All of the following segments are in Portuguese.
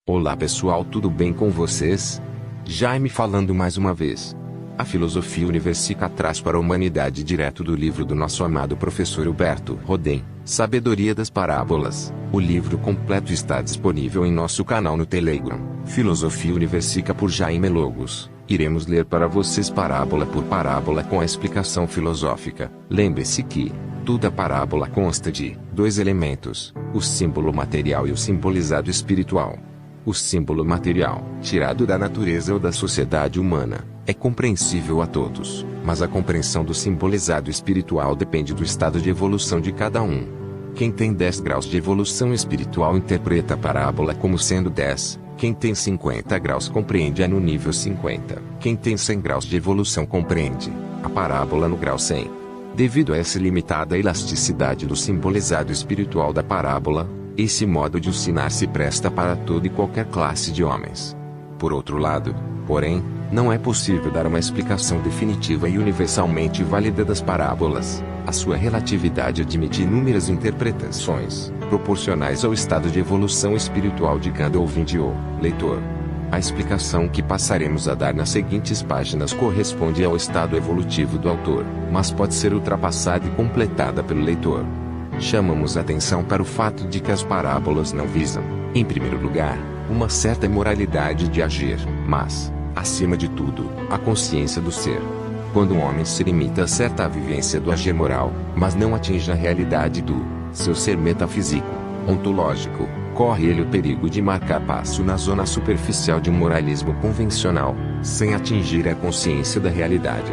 Olá pessoal, tudo bem com vocês? Jaime falando mais uma vez. A filosofia universica traz para a humanidade direto do livro do nosso amado professor Huberto Rodin, Sabedoria das Parábolas. O livro completo está disponível em nosso canal no Telegram, Filosofia Universica por Jaime Logos. Iremos ler para vocês parábola por parábola com a explicação filosófica. Lembre-se que toda parábola consta de dois elementos, o símbolo material e o simbolizado espiritual. O símbolo material, tirado da natureza ou da sociedade humana, é compreensível a todos, mas a compreensão do simbolizado espiritual depende do estado de evolução de cada um. Quem tem 10 graus de evolução espiritual interpreta a parábola como sendo 10, quem tem 50 graus compreende-a no nível 50, quem tem 100 graus de evolução compreende a parábola no grau 100. Devido a essa limitada elasticidade do simbolizado espiritual da parábola, esse modo de ensinar se presta para toda e qualquer classe de homens. Por outro lado, porém, não é possível dar uma explicação definitiva e universalmente válida das parábolas. A sua relatividade admite inúmeras interpretações, proporcionais ao estado de evolução espiritual de cada ouvinte ou leitor. A explicação que passaremos a dar nas seguintes páginas corresponde ao estado evolutivo do autor, mas pode ser ultrapassada e completada pelo leitor. Chamamos atenção para o fato de que as parábolas não visam, em primeiro lugar, uma certa moralidade de agir, mas, acima de tudo, a consciência do ser. Quando um homem se limita a certa vivência do agir moral, mas não atinge a realidade do seu ser metafísico, ontológico, corre ele o perigo de marcar passo na zona superficial de um moralismo convencional, sem atingir a consciência da realidade.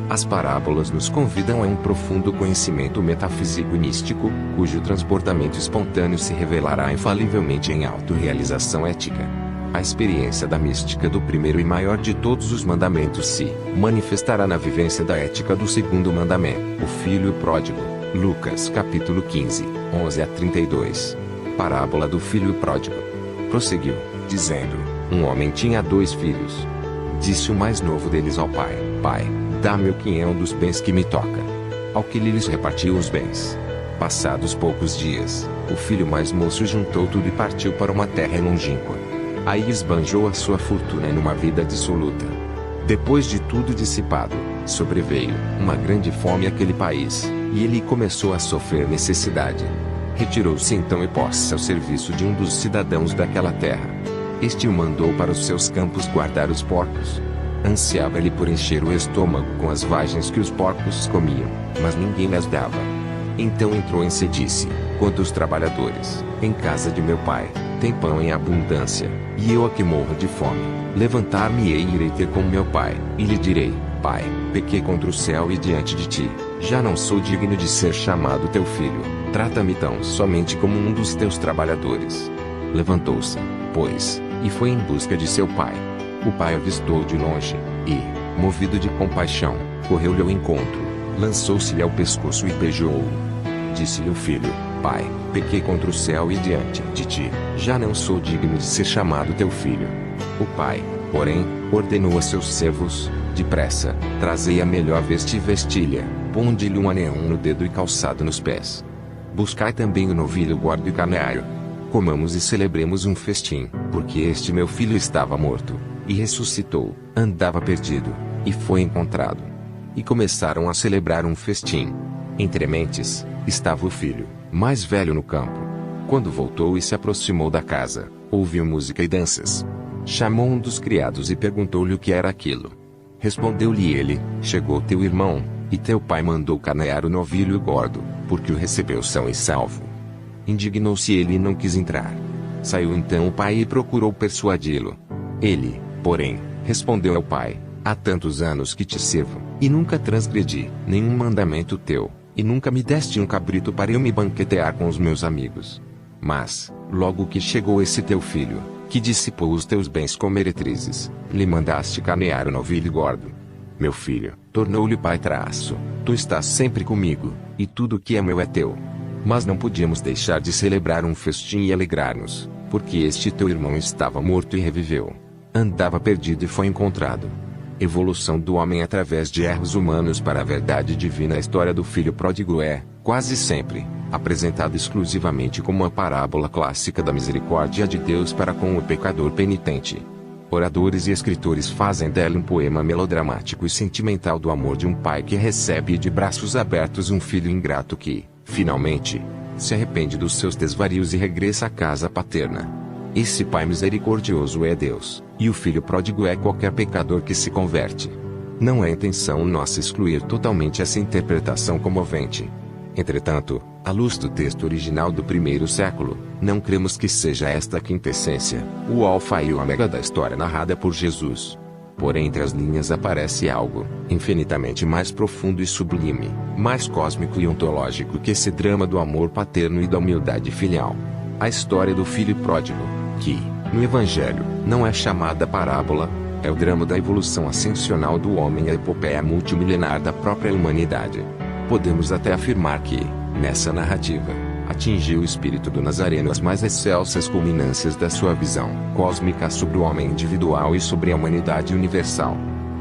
As parábolas nos convidam a um profundo conhecimento metafísico e místico, cujo transportamento espontâneo se revelará infalivelmente em autorrealização ética. A experiência da mística do primeiro e maior de todos os mandamentos se manifestará na vivência da ética do segundo mandamento, o filho pródigo. Lucas capítulo 15, 11 a 32. Parábola do filho pródigo. Prosseguiu, dizendo: um homem tinha 2 filhos. Disse o mais novo deles ao pai: Pai, dá-me o quinhão dos bens que me toca. Ao que lhes repartiu os bens. Passados poucos dias, o filho mais moço juntou tudo e partiu para uma terra longínqua. Aí esbanjou a sua fortuna numa vida dissoluta. Depois de tudo dissipado, sobreveio uma grande fome àquele país, e ele começou a sofrer necessidade. Retirou-se então e pôs-se ao serviço de um dos cidadãos daquela terra. Este o mandou para os seus campos guardar os porcos. Ansiava ele por encher o estômago com as vagens que os porcos comiam, mas ninguém lhes dava. Então entrou em si e disse: quantos trabalhadores, em casa de meu pai, têm pão em abundância, e eu aqui morro de fome. Levantar-me-ei e irei ter com meu pai, e lhe direi: Pai, pequei contra o céu e diante de ti, já não sou digno de ser chamado teu filho, trata-me tão somente como um dos teus trabalhadores. Levantou-se, pois, e foi em busca de seu pai. O pai avistou de longe, e, movido de compaixão, correu-lhe ao encontro, lançou-se-lhe ao pescoço e beijou-o. Disse-lhe o filho: Pai, pequei contra o céu e diante de ti, já não sou digno de ser chamado teu filho. O pai, porém, ordenou a seus servos: depressa, trazei a melhor vestilha, ponde-lhe um anel no dedo e calçado nos pés. Buscai também o novilho gordo e carneário. Comamos e celebremos um festim, porque este meu filho estava morto, e ressuscitou, andava perdido, e foi encontrado. E começaram a celebrar um festim. Entre mentes, estava o filho, mais velho no campo. Quando voltou e se aproximou da casa, ouviu música e danças. Chamou um dos criados e perguntou-lhe o que era aquilo. Respondeu-lhe ele: chegou teu irmão, e teu pai mandou carnear o novilho gordo, porque o recebeu são e salvo. Indignou-se ele e não quis entrar. Saiu então o pai e procurou persuadi-lo. Ele, porém, respondeu ao pai: há tantos anos que te sirvo, e nunca transgredi nenhum mandamento teu, e nunca me deste um cabrito para eu me banquetear com os meus amigos. Mas, logo que chegou esse teu filho, que dissipou os teus bens com meretrizes, lhe mandaste carnear o novilho gordo. Meu filho, tornou-lhe o pai: tu estás sempre comigo, e tudo que é meu é teu. Mas não podíamos deixar de celebrar um festim e alegrar-nos, porque este teu irmão estava morto e reviveu. Andava perdido e foi encontrado. Evolução do homem através de erros humanos para a verdade divina. A história do filho pródigo é, quase sempre, apresentado exclusivamente como uma parábola clássica da misericórdia de Deus para com o pecador penitente. Oradores e escritores fazem dela um poema melodramático e sentimental do amor de um pai que recebe de braços abertos um filho ingrato que, finalmente, se arrepende dos seus desvarios e regressa à casa paterna. Esse pai misericordioso é Deus, e o filho pródigo é qualquer pecador que se converte. Não é intenção nossa excluir totalmente essa interpretação comovente. Entretanto, à luz do texto original do primeiro século, não cremos que seja esta a quintessência, o alfa e o ômega da história narrada por Jesus. Porém, entre as linhas aparece algo infinitamente mais profundo e sublime, mais cósmico e ontológico que esse drama do amor paterno e da humildade filial. A história do filho pródigo, que, no Evangelho, não é chamada parábola, é o drama da evolução ascensional do homem e a epopeia multimilenar da própria humanidade. Podemos até afirmar que, nessa narrativa, atingiu o espírito do Nazareno as mais excelsas culminâncias da sua visão cósmica sobre o homem individual e sobre a humanidade universal.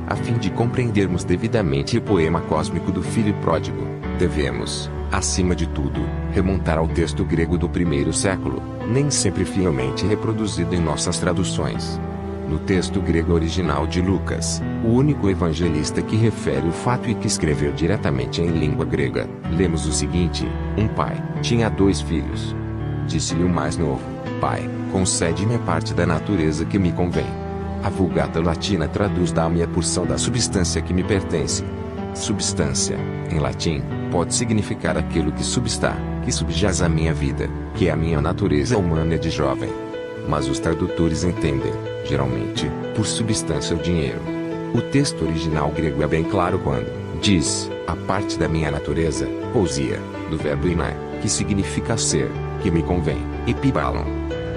A fim de compreendermos devidamente o poema cósmico do filho pródigo, devemos, acima de tudo, remontar ao texto grego do primeiro século, nem sempre fielmente reproduzido em nossas traduções. No texto grego original de Lucas, o único evangelista que refere o fato e que escreveu diretamente em língua grega, lemos o seguinte: um pai tinha 2 filhos. Disse-lhe o mais novo: Pai, concede-me a parte da natureza que me convém. A Vulgata Latina traduz: dá-me a porção da substância que me pertence. Substância, em latim, pode significar aquilo que substá, que subjaz à minha vida, que é a minha natureza humana de jovem. Mas os tradutores entendem, geralmente, por substância o dinheiro. O texto original grego é bem claro quando diz: a parte da minha natureza, ousia, do verbo inai, que significa ser, que me convém, epibalon.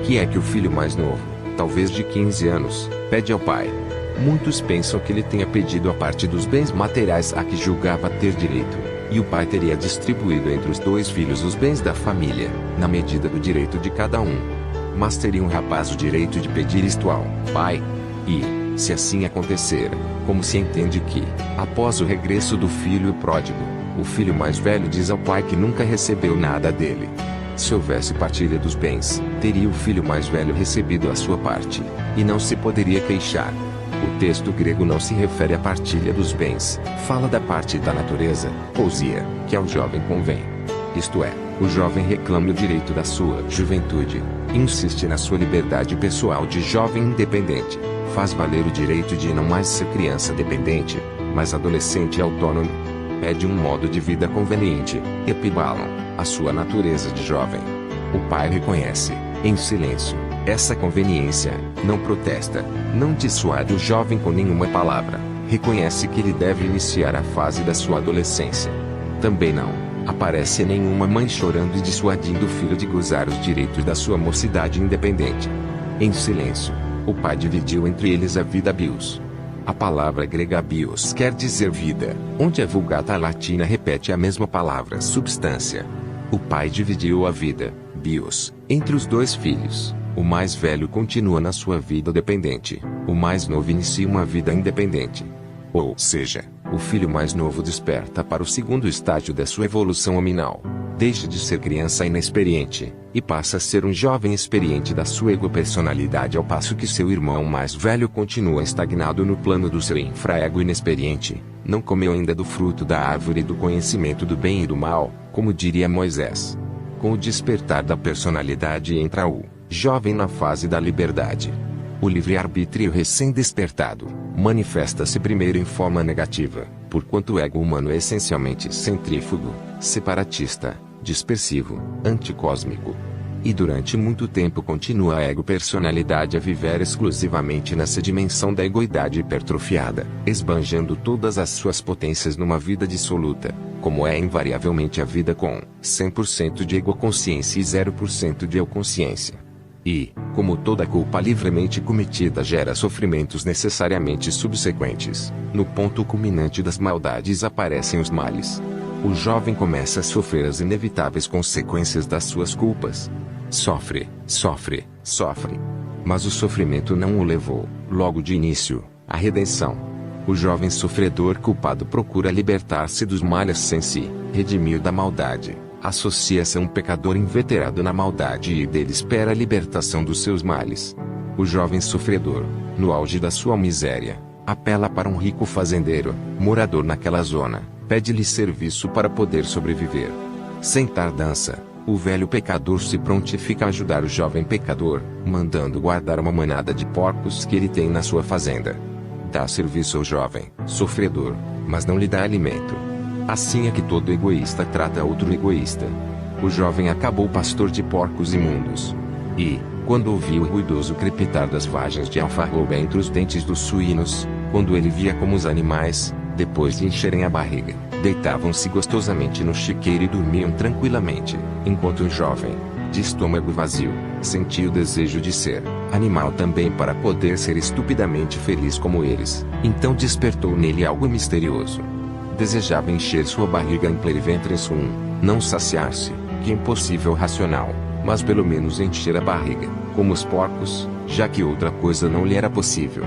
Que é que o filho mais novo, talvez de 15 anos, pede ao pai. Muitos pensam que ele tenha pedido a parte dos bens materiais a que julgava ter direito, e o pai teria distribuído entre os 2 filhos os bens da família, na medida do direito de cada um. Mas teria um rapaz o direito de pedir isto ao pai? E, se assim acontecer, como se entende que, após o regresso do filho pródigo, o filho mais velho diz ao pai que nunca recebeu nada dele? Se houvesse partilha dos bens, teria o filho mais velho recebido a sua parte, e não se poderia queixar. O texto grego não se refere à partilha dos bens, fala da parte da natureza, ousia, que ao jovem convém. Isto é, o jovem reclama o direito da sua juventude, insiste na sua liberdade pessoal de jovem independente, faz valer o direito de não mais ser criança dependente, mas adolescente autônomo. Pede um modo de vida conveniente, epibalon, a sua natureza de jovem. O pai reconhece, em silêncio, essa conveniência, não protesta, não dissuade o jovem com nenhuma palavra, reconhece que ele deve iniciar a fase da sua adolescência. Também não aparece nenhuma mãe chorando e dissuadindo o filho de gozar os direitos da sua mocidade independente. Em silêncio, o pai dividiu entre eles a vida bios. A palavra grega bios quer dizer vida, onde a Vulgata Latina repete a mesma palavra substância. O pai dividiu a vida, bios, entre os 2 filhos. O mais velho continua na sua vida dependente, o mais novo inicia uma vida independente. Ou seja, o filho mais novo desperta para o segundo estágio da sua evolução hominal. Deixa de ser criança inexperiente, e passa a ser um jovem experiente da sua ego-personalidade, ao passo que seu irmão mais velho continua estagnado no plano do seu infra-ego inexperiente, não comeu ainda do fruto da árvore do conhecimento do bem e do mal, como diria Moisés. Com o despertar da personalidade entra o jovem na fase da liberdade. O livre-arbítrio recém-despertado manifesta-se primeiro em forma negativa, porquanto o ego humano é essencialmente centrífugo, separatista, dispersivo, anticósmico. E durante muito tempo continua a ego-personalidade a viver exclusivamente nessa dimensão da egoidade hipertrofiada, esbanjando todas as suas potências numa vida dissoluta, como é invariavelmente a vida com 100% de ego-consciência e 0% de eu-consciência. E, como toda culpa livremente cometida gera sofrimentos necessariamente subsequentes, no ponto culminante das maldades aparecem os males. O jovem começa a sofrer as inevitáveis consequências das suas culpas. Sofre, sofre, sofre. Mas o sofrimento não o levou, logo de início, à redenção. O jovem sofredor culpado procura libertar-se dos males sem se redimir da maldade, Associa-se a um pecador inveterado na maldade e dele espera a libertação dos seus males. O jovem sofredor, no auge da sua miséria, apela para um rico fazendeiro, morador naquela zona, pede-lhe serviço para poder sobreviver. Sem tardança, o velho pecador se prontifica a ajudar o jovem pecador, mandando guardar uma manada de porcos que ele tem na sua fazenda. Dá serviço ao jovem sofredor, mas não lhe dá alimento. Assim é que todo egoísta trata outro egoísta. O jovem acabou pastor de porcos imundos. E, quando ouvia o ruidoso crepitar das vagens de alfarroba entre os dentes dos suínos, quando ele via como os animais, depois de encherem a barriga, deitavam-se gostosamente no chiqueiro e dormiam tranquilamente, enquanto o jovem, de estômago vazio, sentia o desejo de ser animal também para poder ser estupidamente feliz como eles, então despertou nele algo misterioso. Desejava encher sua barriga em pluriventre sum, não saciar-se, que é impossível racional, mas pelo menos encher a barriga, como os porcos, já que outra coisa não lhe era possível.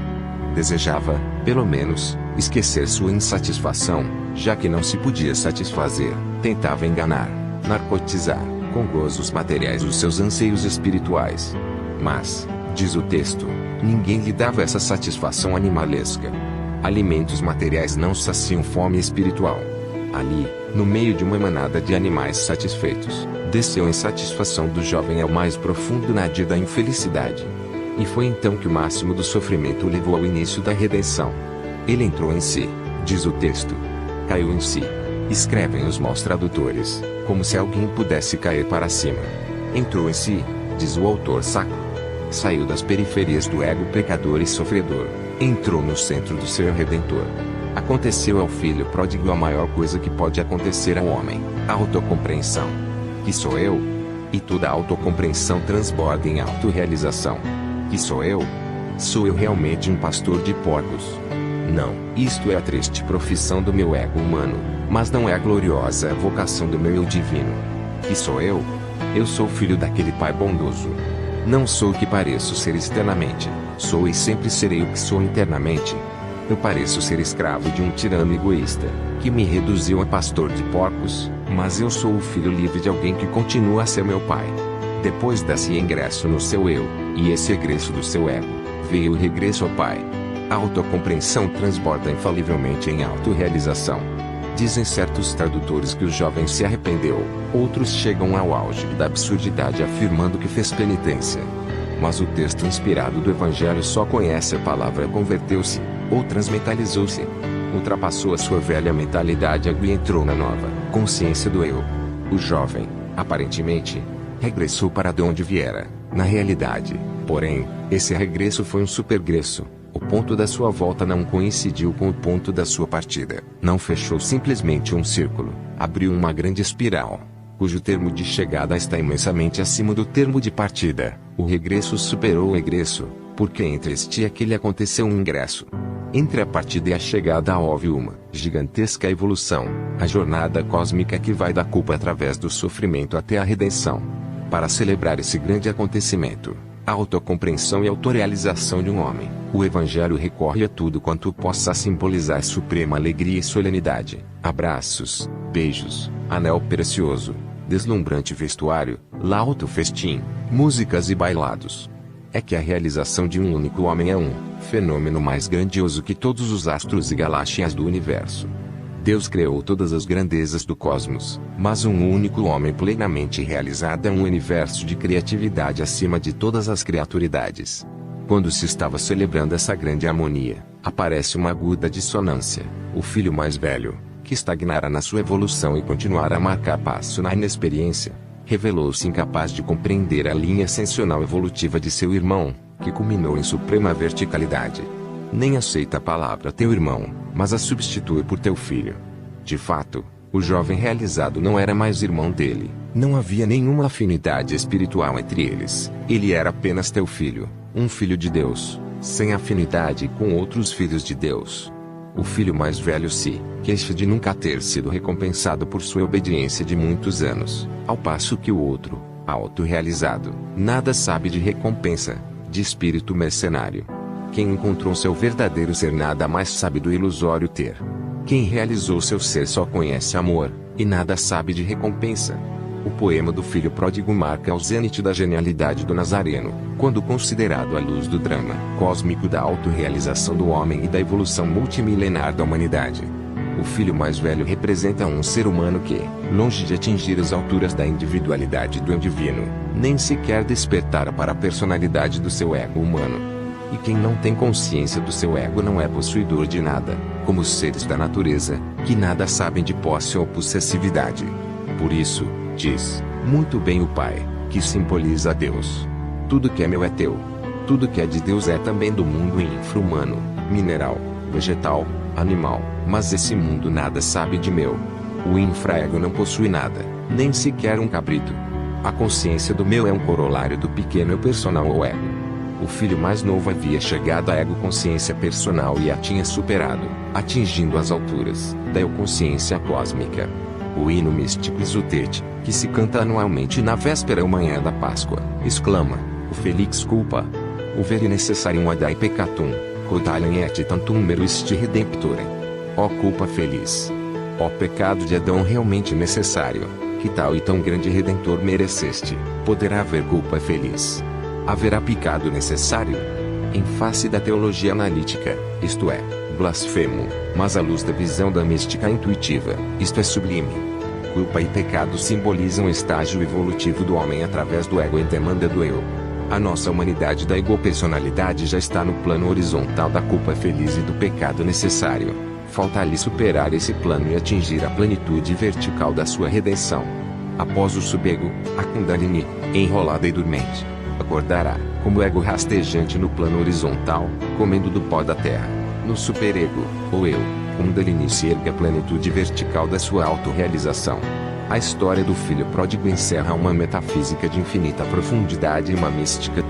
Desejava, pelo menos, esquecer sua insatisfação, já que não se podia satisfazer, tentava enganar, narcotizar, com gozos materiais os seus anseios espirituais. Mas, diz o texto, ninguém lhe dava essa satisfação animalesca. Alimentos materiais não saciam fome espiritual. Ali, no meio de uma manada de animais satisfeitos, desceu a insatisfação do jovem ao mais profundo nadir da infelicidade. E foi então que o máximo do sofrimento o levou ao início da redenção. Ele entrou em si, diz o texto. Caiu em si. Escrevem os maus tradutores, como se alguém pudesse cair para cima. Entrou em si, diz o autor sacro. Saiu das periferias do ego pecador e sofredor. Entrou no centro do ser redentor. Aconteceu ao filho pródigo a maior coisa que pode acontecer ao homem, a autocompreensão. Que sou eu? E toda autocompreensão transborda em autorrealização. Que sou eu? Sou eu realmente um pastor de porcos? Não, isto é a triste profissão do meu ego humano, mas não é a gloriosa vocação do meu eu divino. Que sou eu? Eu sou filho daquele Pai bondoso. Não sou o que pareço ser externamente, sou e sempre serei o que sou internamente. Eu pareço ser escravo de um tirano egoísta, que me reduziu a pastor de porcos, mas eu sou o filho livre de alguém que continua a ser meu pai. Depois desse ingresso no seu eu, e esse egresso do seu ego, veio o regresso ao pai. A autocompreensão transborda infalivelmente em autorrealização. Dizem certos tradutores que o jovem se arrependeu, outros chegam ao auge da absurdidade afirmando que fez penitência. Mas o texto inspirado do Evangelho só conhece a palavra converteu-se, ou transmentalizou-se. Ultrapassou a sua velha mentalidade e entrou na nova consciência do eu. O jovem, aparentemente, regressou para de onde viera. Na realidade, porém, esse regresso foi um supergresso. O ponto da sua volta não coincidiu com o ponto da sua partida. Não fechou simplesmente um círculo, abriu uma grande espiral, cujo termo de chegada está imensamente acima do termo de partida. O regresso superou o egresso, porque entre este e aquele aconteceu um ingresso. Entre a partida e a chegada houve uma gigantesca evolução, a jornada cósmica que vai da culpa através do sofrimento até a redenção. Para celebrar esse grande acontecimento, a autocompreensão e autorrealização de um homem, o Evangelho recorre a tudo quanto possa simbolizar suprema alegria e solenidade: abraços, beijos, anel precioso, deslumbrante vestuário, lauto festim, músicas e bailados. É que a realização de um único homem é um fenômeno mais grandioso que todos os astros e galáxias do universo. Deus criou todas as grandezas do cosmos, mas um único homem plenamente realizado é um universo de criatividade acima de todas as criaturidades. Quando se estava celebrando essa grande harmonia, aparece uma aguda dissonância. O filho mais velho, que estagnara na sua evolução e continuara a marcar passo na inexperiência, revelou-se incapaz de compreender a linha ascensional evolutiva de seu irmão, que culminou em suprema verticalidade. Nem aceita a palavra teu irmão, mas a substitui por teu filho. De fato, o jovem realizado não era mais irmão dele, não havia nenhuma afinidade espiritual entre eles, ele era apenas teu filho, um filho de Deus, sem afinidade com outros filhos de Deus. O filho mais velho se queixa de nunca ter sido recompensado por sua obediência de muitos anos, ao passo que o outro, autorrealizado, nada sabe de recompensa, de espírito mercenário. Quem encontrou seu verdadeiro ser nada mais sabe do ilusório ter. Quem realizou seu ser só conhece amor, e nada sabe de recompensa. O poema do filho pródigo marca o zênite da genialidade do Nazareno, quando considerado à luz do drama cósmico da autorrealização do homem e da evolução multimilenar da humanidade. O filho mais velho representa um ser humano que, longe de atingir as alturas da individualidade do divino, nem sequer despertara para a personalidade do seu ego humano. E quem não tem consciência do seu ego não é possuidor de nada, como os seres da natureza, que nada sabem de posse ou possessividade. Por isso, diz, muito bem o Pai, que simboliza a Deus. Tudo que é meu é teu. Tudo que é de Deus é também do mundo infra-humano, mineral, vegetal, animal, mas esse mundo nada sabe de meu. O infra-ego não possui nada, nem sequer um cabrito. A consciência do meu é um corolário do pequeno eu personal ou ego. O filho mais novo havia chegado à ego-consciência personal e a tinha superado, atingindo as alturas da eu-consciência cósmica. O hino místico Exultate, que se canta anualmente na véspera ou manhã da Páscoa, exclama, o felix culpa, o vere necessarium ad peccatum, quod et tantum meruisti redemptorem. Ó culpa feliz! Ó pecado de Adão realmente necessário, que tal e tão grande redentor mereceste, poderá haver culpa feliz? Haverá pecado necessário? Em face da teologia analítica, isto é, blasfemo, mas à luz da visão da mística intuitiva, isto é sublime. Culpa e pecado simbolizam o estágio evolutivo do homem através do ego em demanda do eu. A nossa humanidade da ego-personalidade já está no plano horizontal da culpa feliz e do pecado necessário. Falta-lhe superar esse plano e atingir a plenitude vertical da sua redenção. Após o subego, a Kundalini, enrolada e dormente, acordará, como ego rastejante no plano horizontal, comendo do pó da terra. No superego, ou eu, Kundalini se ergue a plenitude vertical da sua autorrealização. A história do filho pródigo encerra uma metafísica de infinita profundidade e uma mística